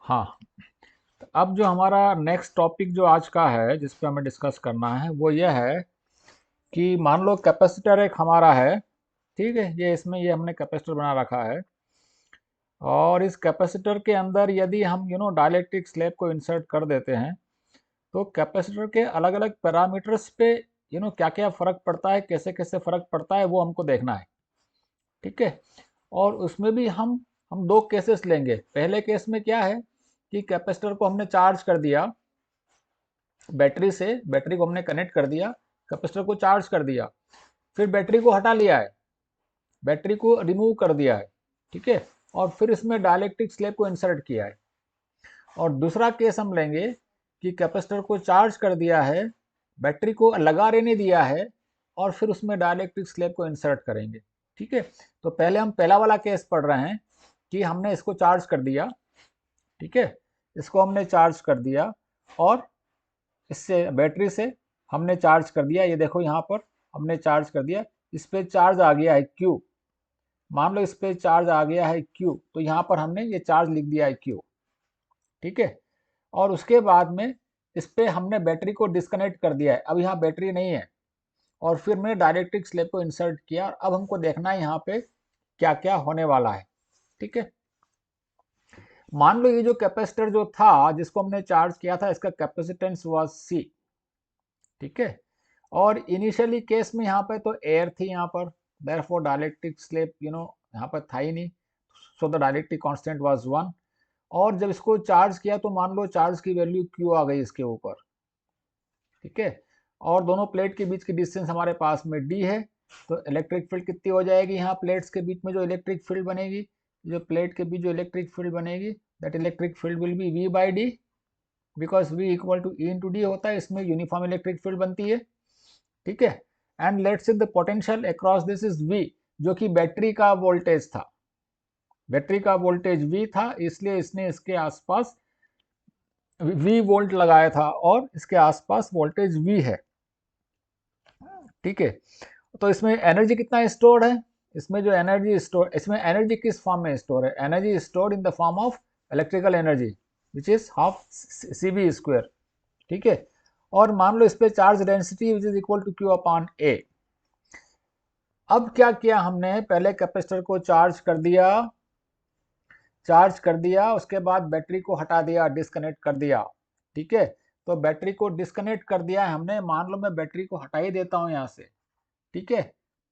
हाँ, तो अब जो हमारा नेक्स्ट टॉपिक जो आज का है जिस पे हमें डिस्कस करना है वो यह है कि मान लो कैपेसिटर एक हमारा है। ठीक है, ये हमने कैपेसिटर बना रखा है और इस कैपेसिटर के अंदर यदि हम डाइलेक्ट्रिक स्लैब को इंसर्ट कर देते हैं तो कैपेसिटर के अलग अलग पैरामीटर्स पे क्या क्या फ़र्क पड़ता है, कैसे कैसे फ़र्क पड़ता है वो हमको देखना है। ठीक है, और उसमें भी हम दो केसेस लेंगे। पहले केस में क्या है कि कैपेसिटर को हमने चार्ज कर दिया बैटरी को हमने कनेक्ट कर दिया, कैपेसिटर को चार्ज कर दिया, फिर बैटरी को हटा लिया है, बैटरी को रिमूव कर दिया है। ठीक है, और फिर इसमें डाइलेक्ट्रिक स्लैब को इंसर्ट किया है। और दूसरा केस हम लेंगे कि कैपेसिटर को चार्ज कर दिया है, बैटरी को लगा रहने दिया है और फिर उसमें डाइलेक्ट्रिक स्लैब को इंसर्ट करेंगे। ठीक है, तो पहले हम पहला वाला केस पढ़ रहे हैं कि हमने इसको चार्ज कर दिया। ठीक है, इसको हमने चार्ज कर दिया और इससे बैटरी से हमने चार्ज कर दिया। ये देखो यहाँ पर हमने चार्ज कर दिया, इस पे चार्ज आ गया है Q। मान लो इस पे चार्ज आ गया है Q, तो यहाँ पर हमने ये चार्ज लिख दिया है Q। ठीक है, और उसके बाद में इस पे हमने बैटरी को डिस्कनेक्ट कर दिया है, अब यहाँ बैटरी नहीं है। और फिर मैंने डाइलेक्ट्रिक स्लैब को इंसर्ट किया और अब हमको देखना है यहाँ पे क्या क्या होने वाला है। ठीक है, मान लो ये जो कैपेसिटर जो था जिसको हमने चार्ज किया था, इसका कैपेसिटेंस वाज C। ठीक है, और इनिशियली केस में यहाँ पे तो एयर थी यहाँ पर, देयरफॉर डाइलेक्ट्रिक स्लैब यहाँ पर था ही नहीं, so the dielectric constant was 1। और जब इसको चार्ज किया तो मान लो चार्ज की वैल्यू Q आ गई इसके ऊपर। ठीक है, और दोनों प्लेट के बीच की डिस्टेंस हमारे पास में D है, तो इलेक्ट्रिक फील्ड कितनी हो जाएगी यहाँ प्लेट्स के बीच में जो इलेक्ट्रिक फील्ड बनेगी, जो प्लेट के बीच जो इलेक्ट्रिक फील्ड बनेगी, that electric field will be V by D, because V equal to E into D होता है, इसमें यूनिफॉर्म इलेक्ट्रिक फील्ड बनती है। ठीक है, and let's say the potential across this is V, जो कि बैटरी का वोल्टेज था। बैटरी का वोल्टेज V था, इसलिए इसने इसके आसपास V वोल्ट लगाया था और इसके आसपास वोल्टेज V है। ठीक है, तो इसमें एनर्जी कितना स्टोर है, इसमें जो एनर्जी स्टोर, इसमें एनर्जी किस फॉर्म में स्टोर है, energy store in the form of electrical energy which is half CV square. ठीक है, और मान लो इस पे charge density which is equal to Q upon A। अब क्या किया हमने, पहले कैपेसिटर को चार्ज कर दिया, उसके बाद बैटरी को हटा दिया, डिस्कनेक्ट कर दिया। ठीक है, तो बैटरी को डिस्कनेक्ट कर दिया है हमने, मान लो मैं बैटरी को हटा ही देता हूँ यहाँ से। ठीक है,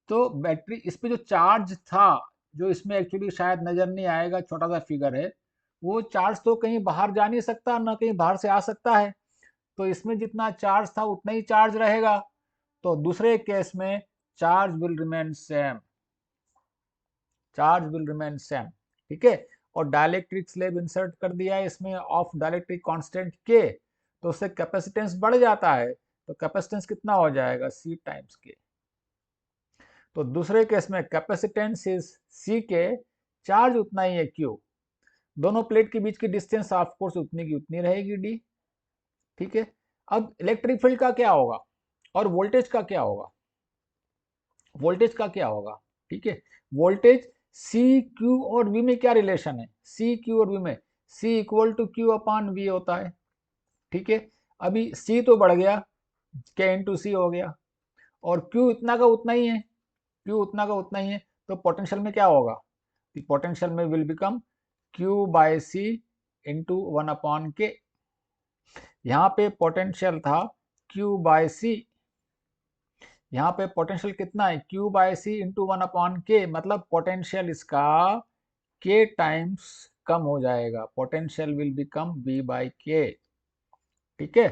तो बैटरी इस पे जो चार्ज था, जो इसमें एक्चुअली शायद नजर नहीं आएगा, छोटा सा फिगर है, वो चार्ज तो कहीं बाहर जा नहीं सकता ना कहीं बाहर से आ सकता है, तो इसमें जितना चार्ज था उतना ही चार्ज रहेगा। तो दूसरे केस में charge will remain same, charge will remain same. ठीक है, और डाइलेक्ट्रिक स्लैब इंसर्ट कर दिया है इसमें ऑफ डाइलेक्ट्रिक कांस्टेंट के, तो उससे कैपेसिटेंस बढ़ जाता है, तो कैपेसिटेंस कितना हो जाएगा C टाइम्स के। तो दूसरे केस में कैपेसिटेंस इज C के, चार्ज उतना ही है Q, दोनों प्लेट के बीच की डिस्टेंस ऑफ कोर्स उतनी की उतनी रहेगी D। ठीक है, अब इलेक्ट्रिक फील्ड का क्या होगा और वोल्टेज का क्या होगा, वोल्टेज का क्या होगा। ठीक है, वोल्टेज सी क्यू और वी में क्या रिलेशन है, सी क्यू और वी में C equal to Q upon V होता है। ठीक है, अभी सी तो बढ़ गया, के इंटू सी हो गया, और क्यू इतना का उतना ही है, क्यू उतना का उतना ही है, तो पोटेंशियल में क्या होगा, पोटेंशियल में will become Q by C into 1 upon K. यहाँ पे पोटेंशियल था क्यू बाय सी, यहाँ पे पोटेंशियल कितना है Q bye C into 1 upon के, मतलब पोटेंशियल इसका K टाइम्स कम हो जाएगा, potential will become V by K। ठीक है,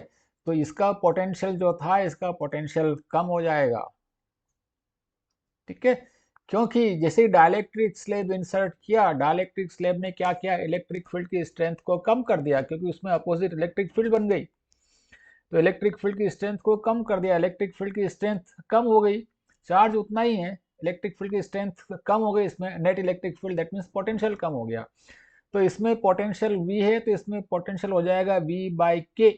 तो इसका पोटेंशियल जो था, इसका पोटेंशियल कम हो जाएगा। ठीक है, क्योंकि जैसे डाइलेक्ट्रिक स्लैब इंसर्ट किया, डाइलेक्ट्रिक स्लैब ने क्या किया, इलेक्ट्रिक फील्ड की स्ट्रेंथ को कम कर दिया, क्योंकि उसमें अपोजिट इलेक्ट्रिक फील्ड बन गई, तो इलेक्ट्रिक फील्ड की स्ट्रेंथ को कम कर दिया, इलेक्ट्रिक फील्ड की स्ट्रेंथ कम हो गई, चार्ज उतना ही है, इलेक्ट्रिक फील्ड की स्ट्रेंथ कम हो गई, इसमें net electric field that means potential कम हो गया। तो इसमें पोटेंशियल V है, तो इसमें पोटेंशियल हो जाएगा V बाई के।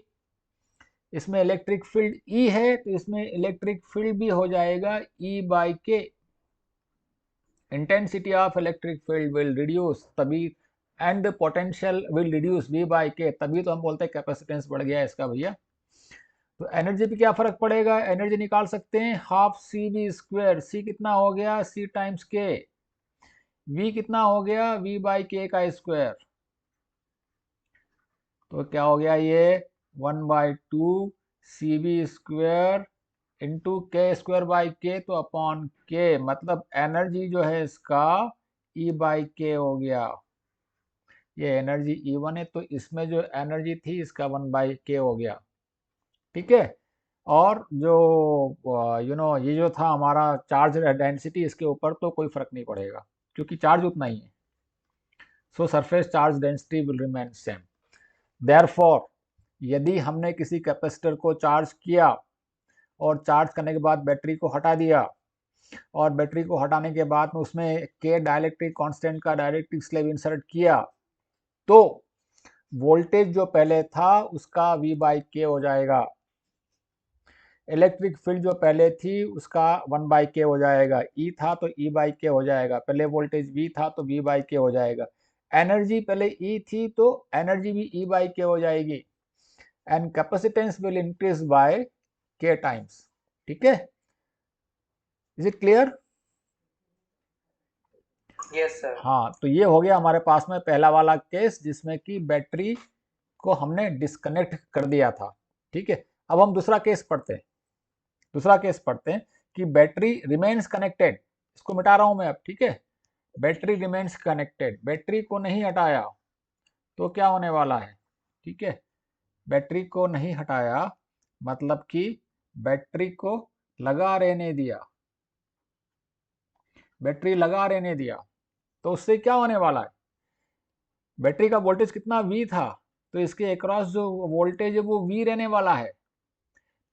इसमें इलेक्ट्रिक फील्ड E है, तो इसमें इलेक्ट्रिक फील्ड भी हो जाएगा E by K. Intensity of electric field will reduce, तभी and the potential will reduce V by K, तभी तो हम बोलते हैं कैपेसिटेंस बढ़ गया है इसका भैया। तो एनर्जी पे क्या फर्क पड़ेगा, एनर्जी निकाल सकते हैं हाफ सी वी स्क्वायर, सी कितना हो गया सी टाइम्स के, वी कितना हो गया V बाई के का स्क्वायर, तो क्या हो गया ये 1/2 सी वी स्क्वायर इंटू के स्क्वायर बाई के, तो अपॉन के, मतलब एनर्जी जो है इसका ई बाई के हो गया, ये एनर्जी E1 है, तो इसमें जो एनर्जी थी इसका 1/k हो गया, ठीक है। और जो ये जो था हमारा चार्ज डेंसिटी, इसके ऊपर तो कोई फर्क नहीं पड़ेगा क्योंकि चार्ज उतना ही है, सो surface charge density will remain same. Therefore यदि हमने किसी कैपेसिटर को चार्ज किया और चार्ज करने के बाद बैटरी को हटा दिया, और बैटरी को हटाने के बाद में उसमें के डाइलेक्ट्रिक कांस्टेंट का डाइलेक्ट्रिक स्लैब इंसर्ट किया, तो वोल्टेज जो पहले था उसका V बाई के हो जाएगा, इलेक्ट्रिक फील्ड जो पहले थी उसका 1/k हो जाएगा, E था तो E बाई के हो जाएगा, पहले वोल्टेज V था तो V बाई के हो जाएगा, एनर्जी पहले E थी तो एनर्जी भी E बाई के हो जाएगी, and capacitance will increase by k times, ठीक है। Is it clear? Yes sir. हाँ, तो ये हो गया हमारे पास में पहला वाला केस जिसमें कि बैटरी को हमने डिस्कनेक्ट कर दिया था, ठीक है। अब हम दूसरा केस पढ़ते हैं, दूसरा केस पढ़ते हैं कि बैटरी रिमेन्स कनेक्टेड, इसको मिटा रहा हूं मैं अब, ठीक है। बैटरी रिमेन्स कनेक्टेड, बैटरी को नहीं हटाया तो क्या होने वाला है, ठीक है। बैटरी को नहीं हटाया मतलब कि बैटरी को लगा रहने दिया, बैटरी लगा रहने दिया, तो उससे क्या होने वाला है, बैटरी का वोल्टेज कितना V था, तो इसके अक्रॉस जो वोल्टेज है वो V रहने वाला है।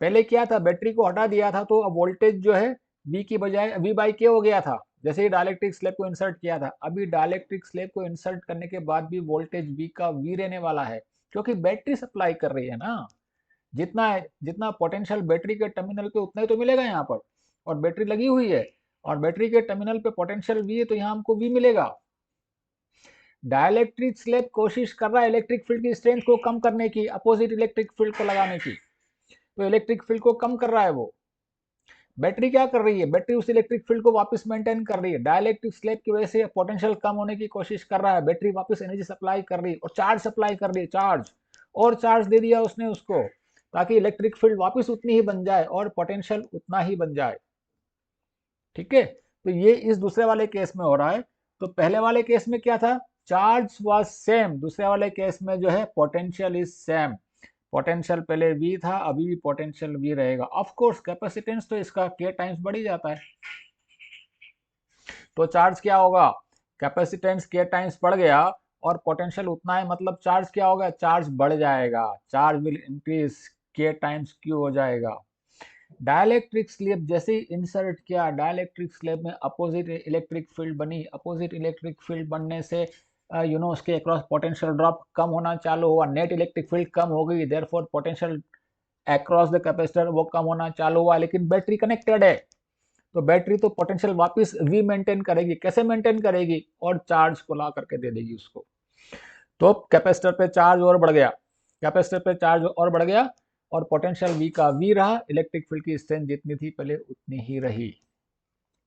पहले क्या था, बैटरी को हटा दिया था तो अब वोल्टेज जो है V की बजाय V बाई के हो गया था, जैसे ही डाइलेक्ट्रिक स्लैब को इंसर्ट किया था। अभी डाइलेक्ट्रिक स्लैब को इंसर्ट करने के बाद भी वोल्टेज V का V रहने वाला है, क्योंकि बैटरी सप्लाई कर रही है ना, जितना जितना पोटेंशियल बैटरी के टर्मिनल पे उतना ही तो मिलेगा यहाँ पर, और बैटरी लगी हुई है और बैटरी के टर्मिनल पे पोटेंशियल V है तो यहाँ हमको V मिलेगा। डाइलेक्ट्रिक स्लैब कोशिश कर रहा है इलेक्ट्रिक फील्ड की स्ट्रेंथ को कम करने की, अपोजिट इलेक्ट्रिक फील्ड को लगाने की, तो इलेक्ट्रिक फील्ड को कम कर रहा है वो। बैटरी क्या कर रही है, बैटरी उस इलेक्ट्रिक फील्ड को वापस मेंटेन कर रही है, डाइलेक्ट्रिक स्लैब की वजह से पोटेंशियल कम होने की कोशिश कर रहा है, बैटरी वापस एनर्जी सप्लाई कर रही है और चार्ज सप्लाई कर रही है, चार्ज और चार्ज दे दिया उसने उसको, ताकि इलेक्ट्रिक फील्ड वापस उतनी ही बन जाए और पोटेंशियल उतना ही बन जाए, ठीक है। तो ये इस दूसरे वाले केस में हो रहा है। तो पहले वाले केस में क्या था, चार्ज वाज सेम, दूसरे वाले केस में जो है पोटेंशियल इज सेम, पोटेंशियल पहले V था अभी भी पोटेंशियल V रहेगा। ऑफ कोर्स कैपेसिटेंस तो इसका k टाइम्स बढ़ ही जाता है, तो चार्ज क्या होगा, कैपेसिटेंस k टाइम्स बढ़ गया और पोटेंशियल उतना है, मतलब चार्ज क्या होगा, चार्ज बढ़ जाएगा, charge will increase k times q हो जाएगा। डाइलेक्ट्रिक स्लैब जैसे ही इंसर्ट किया, डाइलेक्ट्रिक स्लैब में अपोजिट इलेक्ट्रिक फील्ड बनी, अपोजिट इलेक्ट्रिक फील्ड बनने से उसके अक्रॉस पोटेंशियल ड्रॉप कम होना चालू हुआ, नेट इलेक्ट्रिक फील्ड कम हो गई, therefore potential across the capacitor वो कम होना चालू हुआ, लेकिन बैटरी कनेक्टेड है तो बैटरी तो पोटेंशियल वापस V मेंटेन करेगी, कैसे मेंटेन करेगी, और चार्ज को ला करके दे देगी उसको। तो कैपेसिटर पे चार्ज और बढ़ गया, कैपेसिटर पे चार्ज और बढ़ गया और पोटेंशियल V का V रहा, इलेक्ट्रिक फील्ड की स्ट्रेंथ जितनी थी पहले उतनी ही रही,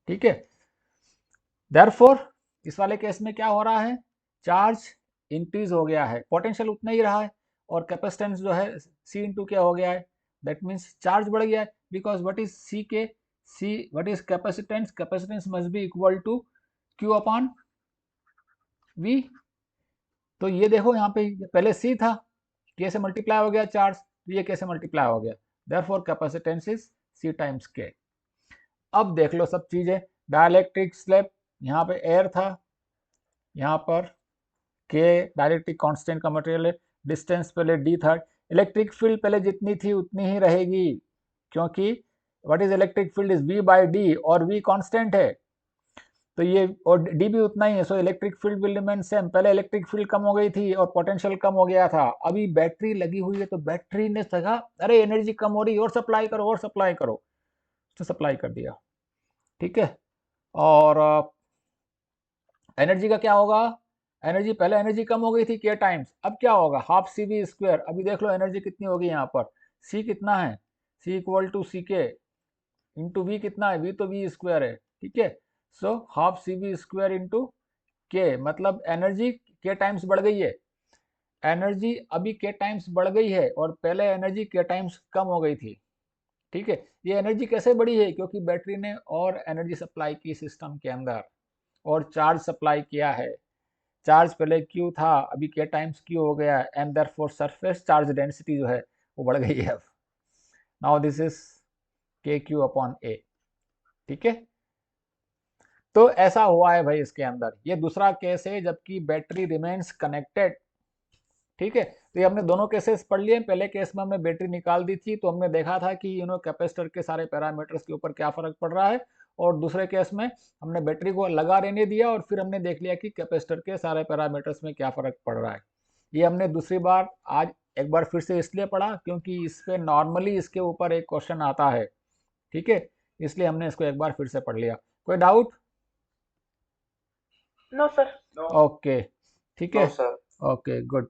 ठीक है। देयरफॉर इस वाले केस में क्या हो रहा है, चार्ज इंक्रीज हो गया है, पोटेंशियल उतना ही रहा है और कैपेसिटेंस जो है C इंटू क्या हो गया है, दैट मीन्स चार्ज बढ़ गया है, because what is C K, C what is capacitance, capacitance must be equal to Q upon V। तो ये देखो यहाँ पे पहले C था, K से मल्टीप्लाई हो गया चार्ज, तो ये K से मल्टीप्लाई हो गया, therefore capacitance is C times K। अब देख लो सब चीजें, डाइलेक्ट्रिक स्लैब, यहाँ पे एयर था, यहाँ पर K डाइलेक्ट्रिक कांस्टेंट का मटेरियल है, डिस्टेंस पहले D था, इलेक्ट्रिक फील्ड पहले जितनी थी उतनी ही रहेगी, क्योंकि what is electric field is V by D और V कांस्टेंट है, तो ये और डी भी उतना ही है, so electric field will remain same. पहले इलेक्ट्रिक फील्ड कम हो गई थी और पोटेंशियल कम हो गया था, अभी बैटरी लगी हुई है तो बैटरी ने कहा अरे एनर्जी कम हो रही और सप्लाई करो और सप्लाई करो, तो सप्लाई कर दिया, ठीक है। और एनर्जी का क्या होगा, एनर्जी, पहले एनर्जी कम हो गई थी के टाइम्स, अब क्या होगा, हाफ सी वी स्क्वायर। अभी देख लो एनर्जी कितनी होगी यहाँ पर, सी कितना है, सी इक्वल टू सी के इंटू वी कितना है, वी तो वी स्क्वायर है, ठीक है। So half C V square into K, मतलब एनर्जी के टाइम्स बढ़ गई है, एनर्जी अभी के टाइम्स बढ़ गई है और पहले एनर्जी के टाइम्स कम हो गई थी, ठीक है। ये एनर्जी कैसे बढ़ी है, क्योंकि बैटरी ने और एनर्जी सप्लाई की सिस्टम के अंदर और चार्ज सप्लाई किया है। चार्ज पहले क्यू था, अभी के टाइम्स क्यू हो गया है, and therefore surface charge density जो है वो बढ़ गई है अब। नाउ दिस इज के क्यू अपॉन ए, ठीक है। तो ऐसा हुआ है भाई इसके अंदर। ये दूसरा केस है जबकि बैटरी रिमेन्स कनेक्टेड, ठीक है। तो ये हमने दोनों केसेस पढ़ लिए। पहले केस में हमने बैटरी निकाल दी थी तो हमने देखा था कि कैपेसिटर के सारे पैरामीटर्स के ऊपर क्या फर्क पड़ रहा है, और दूसरे केस में हमने बैटरी को लगा रहने दिया और फिर हमने देख लिया कि कैपेसिटर के सारे पैरामीटर्स में क्या फर्क पड़ रहा है। ये हमने दूसरी बार आज एक बार फिर से इसलिए पढ़ा क्योंकि इस पे नॉर्मली इसके ऊपर एक क्वेश्चन आता है, ठीक है, इसलिए हमने इसको एक बार फिर से पढ़ लिया। कोई डाउट? No sir. ओके, ठीक है, ओके गुड।